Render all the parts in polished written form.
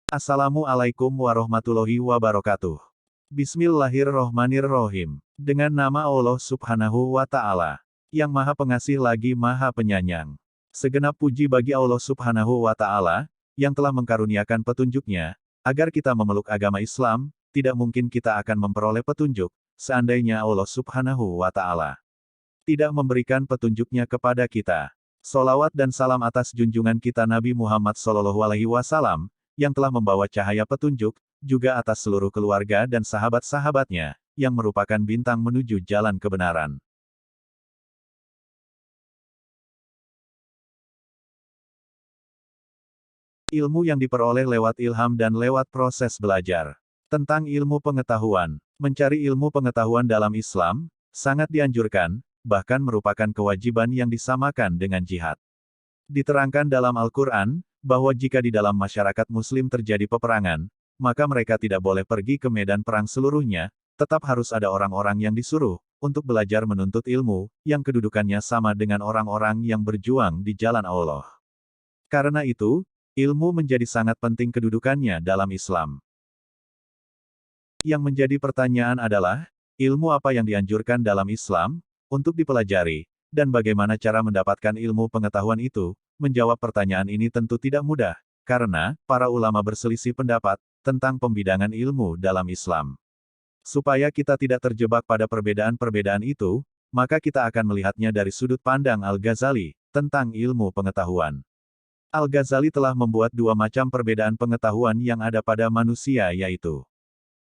Assalamualaikum warahmatullahi wabarakatuh. Bismillahirrohmanirrohim. Dengan nama Allah Subhanahu wa Ta'ala, yang Maha Pengasih lagi Maha Penyayang. Segenap puji bagi Allah Subhanahu wa Ta'ala, yang telah mengkaruniakan petunjuknya, agar kita memeluk agama Islam. Tidak mungkin kita akan memperoleh petunjuk, seandainya Allah Subhanahu wa Ta'ala tidak memberikan petunjuknya kepada kita. Solawat dan salam atas junjungan kita Nabi Muhammad SAW, yang telah membawa cahaya petunjuk, juga atas seluruh keluarga dan sahabat-sahabatnya, yang merupakan bintang menuju jalan kebenaran. Ilmu yang diperoleh lewat ilham dan lewat proses belajar. Tentang ilmu pengetahuan. Mencari ilmu pengetahuan dalam Islam, sangat dianjurkan, bahkan merupakan kewajiban yang disamakan dengan jihad. Diterangkan dalam Al-Quran, bahwa jika di dalam masyarakat Muslim terjadi peperangan, maka mereka tidak boleh pergi ke medan perang seluruhnya, tetap harus ada orang-orang yang disuruh, untuk belajar menuntut ilmu, yang kedudukannya sama dengan orang-orang yang berjuang di jalan Allah. Karena itu, ilmu menjadi sangat penting kedudukannya dalam Islam. Yang menjadi pertanyaan adalah, ilmu apa yang dianjurkan dalam Islam, untuk dipelajari, dan bagaimana cara mendapatkan ilmu pengetahuan itu? Menjawab pertanyaan ini tentu tidak mudah, karena para ulama berselisih pendapat tentang pembidangan ilmu dalam Islam. Supaya kita tidak terjebak pada perbedaan-perbedaan itu, maka kita akan melihatnya dari sudut pandang Al-Ghazali tentang ilmu pengetahuan. Al-Ghazali telah membuat dua macam perbedaan pengetahuan yang ada pada manusia, yaitu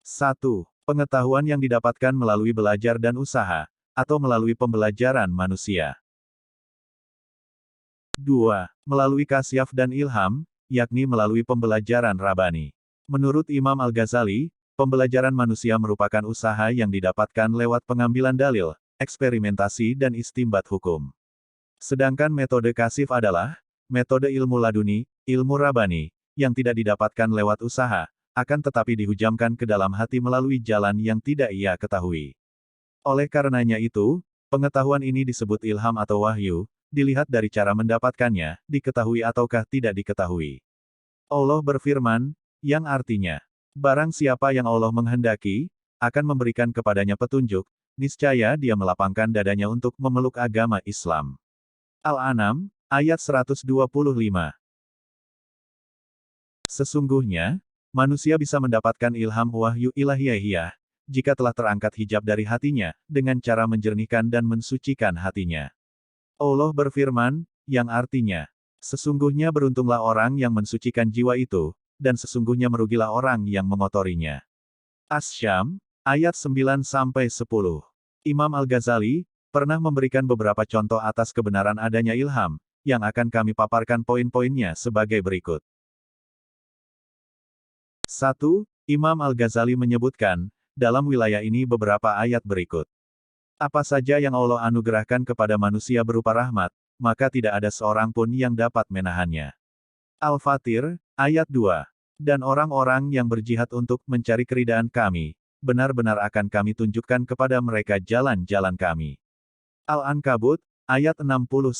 1. Pengetahuan yang didapatkan melalui belajar dan usaha, atau melalui pembelajaran manusia. 2. Melalui kasyaf dan ilham, yakni melalui pembelajaran Rabbani. Menurut Imam Al-Ghazali, pembelajaran manusia merupakan usaha yang didapatkan lewat pengambilan dalil, eksperimentasi dan istimbat hukum. Sedangkan metode kasyaf adalah metode ilmu laduni, ilmu Rabbani, yang tidak didapatkan lewat usaha, akan tetapi dihujamkan ke dalam hati melalui jalan yang tidak ia ketahui. Oleh karenanya itu, pengetahuan ini disebut ilham atau wahyu, dilihat dari cara mendapatkannya, diketahui ataukah tidak diketahui. Allah berfirman, yang artinya, barang siapa yang Allah menghendaki, akan memberikan kepadanya petunjuk, niscaya dia melapangkan dadanya untuk memeluk agama Islam. Al-An'am, ayat 125. Sesungguhnya, manusia bisa mendapatkan ilham wahyu ilahiyah, jika telah terangkat hijab dari hatinya, dengan cara menjernihkan dan mensucikan hatinya. Allah berfirman, yang artinya, sesungguhnya beruntunglah orang yang mensucikan jiwa itu, dan sesungguhnya merugilah orang yang mengotorinya. Asy-Syam, ayat 9-10. Imam Al-Ghazali pernah memberikan beberapa contoh atas kebenaran adanya ilham, yang akan kami paparkan poin-poinnya sebagai berikut. 1. Imam Al-Ghazali menyebutkan, dalam wilayah ini beberapa ayat berikut. Apa saja yang Allah anugerahkan kepada manusia berupa rahmat, maka tidak ada seorang pun yang dapat menahannya. Al-Fatir, ayat 2. Dan orang-orang yang berjihad untuk mencari keridaan kami, benar-benar akan kami tunjukkan kepada mereka jalan-jalan kami. Al-Ankabut, ayat 69.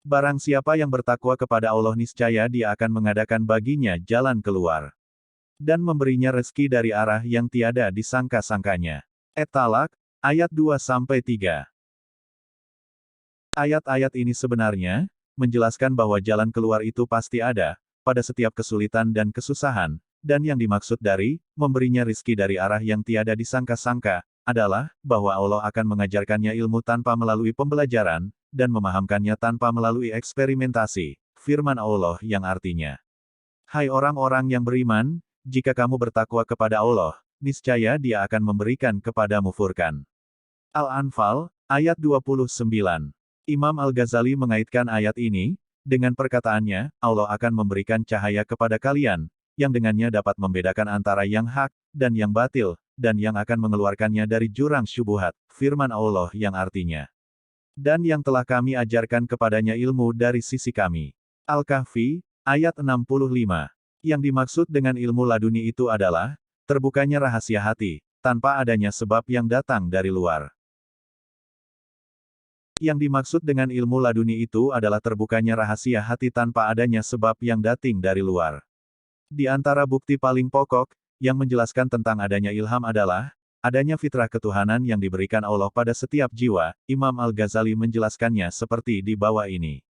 Barang siapa yang bertakwa kepada Allah niscaya dia akan mengadakan baginya jalan keluar. Dan memberinya rezeki dari arah yang tiada disangka-sangkanya. At-Talaq, ayat 2-3. Ayat-ayat ini sebenarnya menjelaskan bahwa jalan keluar itu pasti ada, pada setiap kesulitan dan kesusahan, dan yang dimaksud dari memberinya rizki dari arah yang tiada disangka-sangka, adalah bahwa Allah akan mengajarkannya ilmu tanpa melalui pembelajaran, dan memahamkannya tanpa melalui eksperimentasi. Firman Allah yang artinya, hai orang-orang yang beriman, jika kamu bertakwa kepada Allah, niscaya Dia akan memberikan kepadamu Furqan. Al-Anfal, ayat 29. Imam Al-Ghazali mengaitkan ayat ini, dengan perkataannya, Allah akan memberikan cahaya kepada kalian, yang dengannya dapat membedakan antara yang hak, dan yang batil, dan yang akan mengeluarkannya dari jurang syubhat. Firman Allah yang artinya, dan yang telah kami ajarkan kepadanya ilmu dari sisi kami. Al-Kahfi, ayat 65. Yang dimaksud dengan ilmu laduni itu adalah, terbukanya rahasia hati, tanpa adanya sebab yang datang dari luar. Yang dimaksud dengan ilmu laduni itu adalah terbukanya rahasia hati tanpa adanya sebab yang datang dari luar. Di antara bukti paling pokok, yang menjelaskan tentang adanya ilham adalah, adanya fitrah ketuhanan yang diberikan Allah pada setiap jiwa. Imam Al-Ghazali menjelaskannya seperti di bawah ini.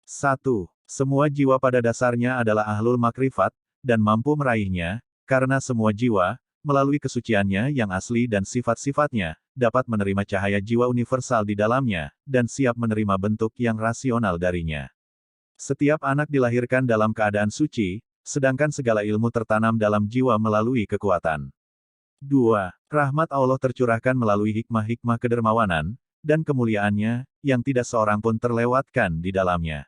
1. Semua jiwa pada dasarnya adalah ahlul makrifat, dan mampu meraihnya, karena semua jiwa, melalui kesuciannya yang asli dan sifat-sifatnya, dapat menerima cahaya jiwa universal di dalamnya, dan siap menerima bentuk yang rasional darinya. Setiap anak dilahirkan dalam keadaan suci, sedangkan segala ilmu tertanam dalam jiwa melalui kekuatan. 2. Rahmat Allah tercurahkan melalui hikmah-hikmah kedermawanan, dan kemuliaannya, yang tidak seorang pun terlewatkan di dalamnya.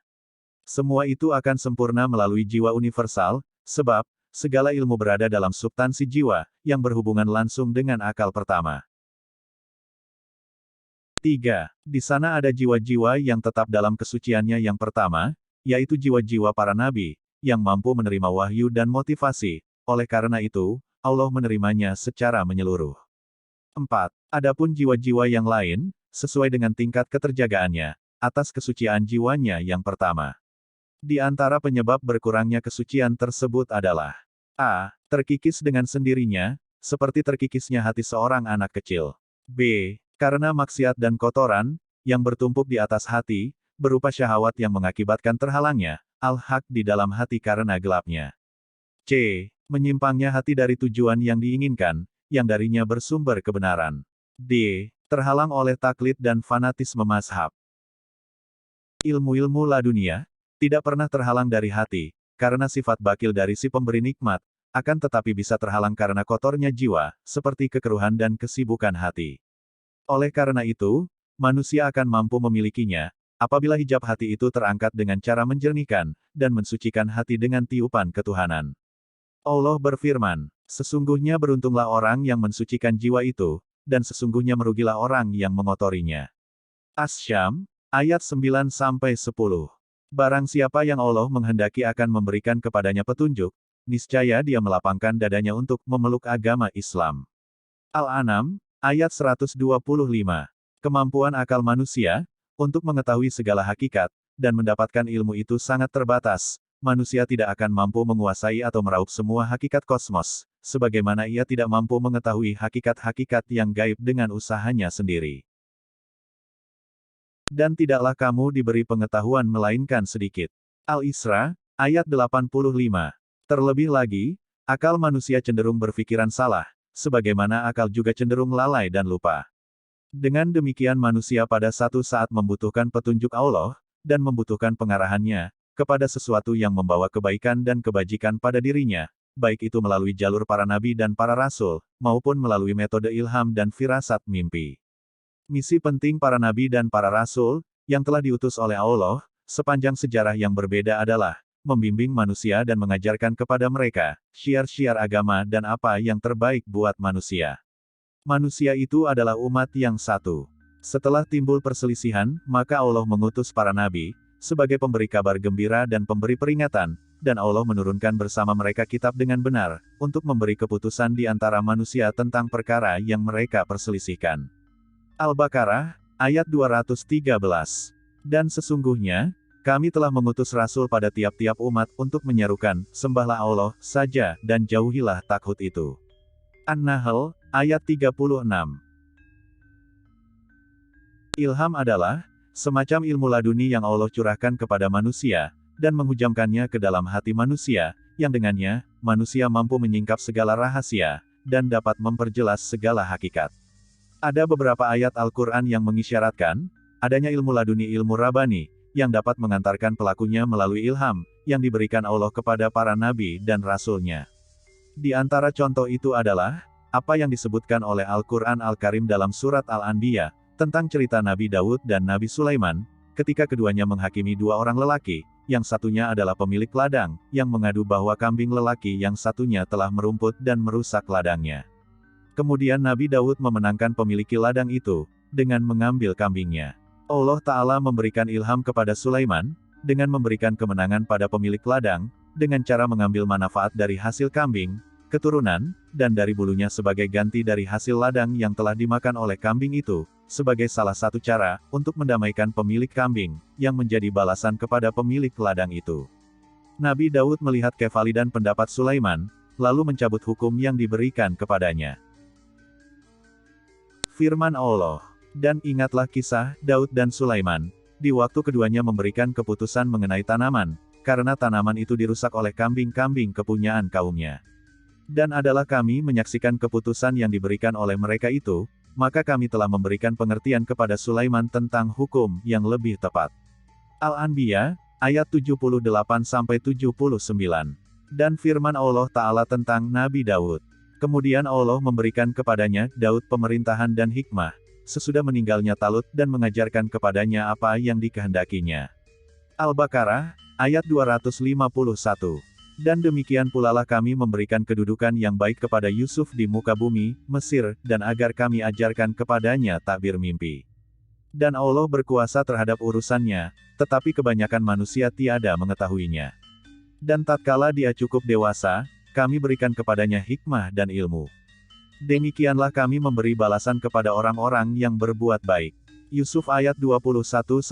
Semua itu akan sempurna melalui jiwa universal, sebab, segala ilmu berada dalam substansi jiwa, yang berhubungan langsung dengan akal pertama. 3. Di sana ada jiwa-jiwa yang tetap dalam kesuciannya yang pertama, yaitu jiwa-jiwa para nabi, yang mampu menerima wahyu dan motivasi, oleh karena itu, Allah menerimanya secara menyeluruh. 4. Adapun jiwa-jiwa yang lain, sesuai dengan tingkat keterjagaannya, atas kesucian jiwanya yang pertama. Di antara penyebab berkurangnya kesucian tersebut adalah a. Terkikis dengan sendirinya, seperti terkikisnya hati seorang anak kecil. B. Karena maksiat dan kotoran, yang bertumpuk di atas hati, berupa syahwat yang mengakibatkan terhalangnya, al-haq di dalam hati karena gelapnya. C. Menyimpangnya hati dari tujuan yang diinginkan, yang darinya bersumber kebenaran. D. Terhalang oleh taklid dan fanatisme mazhab. Ilmu-ilmu ladunia, tidak pernah terhalang dari hati, karena sifat bakil dari si pemberi nikmat, akan tetapi bisa terhalang karena kotornya jiwa, seperti kekeruhan dan kesibukan hati. Oleh karena itu, manusia akan mampu memilikinya, apabila hijab hati itu terangkat dengan cara menjernihkan, dan mensucikan hati dengan tiupan ketuhanan. Allah berfirman, sesungguhnya beruntunglah orang yang mensucikan jiwa itu, dan sesungguhnya merugilah orang yang mengotorinya. Asy-Syam, ayat 9-10. Barang siapa yang Allah menghendaki akan memberikan kepadanya petunjuk, niscaya dia melapangkan dadanya untuk memeluk agama Islam. Al-An'am, ayat 125. Kemampuan akal manusia, untuk mengetahui segala hakikat, dan mendapatkan ilmu itu sangat terbatas. Manusia tidak akan mampu menguasai atau meraup semua hakikat kosmos, sebagaimana ia tidak mampu mengetahui hakikat-hakikat yang gaib dengan usahanya sendiri. Dan tidaklah kamu diberi pengetahuan melainkan sedikit. Al-Isra, ayat 85. Terlebih lagi, akal manusia cenderung berpikiran salah, sebagaimana akal juga cenderung lalai dan lupa. Dengan demikian manusia pada satu saat membutuhkan petunjuk Allah, dan membutuhkan pengarahannya, kepada sesuatu yang membawa kebaikan dan kebajikan pada dirinya, baik itu melalui jalur para nabi dan para rasul, maupun melalui metode ilham dan firasat mimpi. Misi penting para nabi dan para rasul, yang telah diutus oleh Allah, sepanjang sejarah yang berbeda adalah, membimbing manusia dan mengajarkan kepada mereka, syiar-syiar agama dan apa yang terbaik buat manusia. Manusia itu adalah umat yang satu. Setelah timbul perselisihan, maka Allah mengutus para nabi, sebagai pemberi kabar gembira dan pemberi peringatan, dan Allah menurunkan bersama mereka kitab dengan benar, untuk memberi keputusan di antara manusia tentang perkara yang mereka perselisihkan. Al-Baqarah, ayat 213. Dan sesungguhnya, kami telah mengutus rasul pada tiap-tiap umat untuk menyerukan, sembahlah Allah saja dan jauhilah taghut itu. An-Nahl, ayat 36. Ilham adalah semacam ilmu laduni yang Allah curahkan kepada manusia, dan menghujamkannya ke dalam hati manusia, yang dengannya, manusia mampu menyingkap segala rahasia, dan dapat memperjelas segala hakikat. Ada beberapa ayat Al-Quran yang mengisyaratkan, adanya ilmu laduni ilmu Rabbani, yang dapat mengantarkan pelakunya melalui ilham, yang diberikan Allah kepada para nabi dan rasulnya. Di antara contoh itu adalah, apa yang disebutkan oleh Al-Quran Al-Karim dalam surat Al-Anbiya, tentang cerita Nabi Daud dan Nabi Sulaiman, ketika keduanya menghakimi dua orang lelaki, yang satunya adalah pemilik ladang, yang mengadu bahwa kambing lelaki yang satunya telah merumput dan merusak ladangnya. Kemudian Nabi Daud memenangkan pemilik ladang itu, dengan mengambil kambingnya. Allah Ta'ala memberikan ilham kepada Sulaiman, dengan memberikan kemenangan pada pemilik ladang, dengan cara mengambil manfaat dari hasil kambing, keturunan, dan dari bulunya sebagai ganti dari hasil ladang yang telah dimakan oleh kambing itu, sebagai salah satu cara, untuk mendamaikan pemilik kambing, yang menjadi balasan kepada pemilik ladang itu. Nabi Daud melihat kevalidan pendapat Sulaiman, lalu mencabut hukum yang diberikan kepadanya. Firman Allah. Dan ingatlah kisah Daud dan Sulaiman, di waktu keduanya memberikan keputusan mengenai tanaman, karena tanaman itu dirusak oleh kambing-kambing kepunyaan kaumnya. Dan adalah kami menyaksikan keputusan yang diberikan oleh mereka itu, maka kami telah memberikan pengertian kepada Sulaiman tentang hukum yang lebih tepat. Al-Anbiya, ayat 78-79. Dan firman Allah Ta'ala tentang Nabi Daud. Kemudian Allah memberikan kepadanya, Daud pemerintahan dan hikmah, sesudah meninggalnya Talut dan mengajarkan kepadanya apa yang dikehendakinya. Al-Baqarah, ayat 251. Dan demikian pulalah kami memberikan kedudukan yang baik kepada Yusuf di muka bumi, Mesir, dan agar kami ajarkan kepadanya takbir mimpi. Dan Allah berkuasa terhadap urusannya, tetapi kebanyakan manusia tiada mengetahuinya. Dan tatkala dia cukup dewasa, kami berikan kepadanya hikmah dan ilmu. Demikianlah kami memberi balasan kepada orang-orang yang berbuat baik. Yusuf ayat 21-22.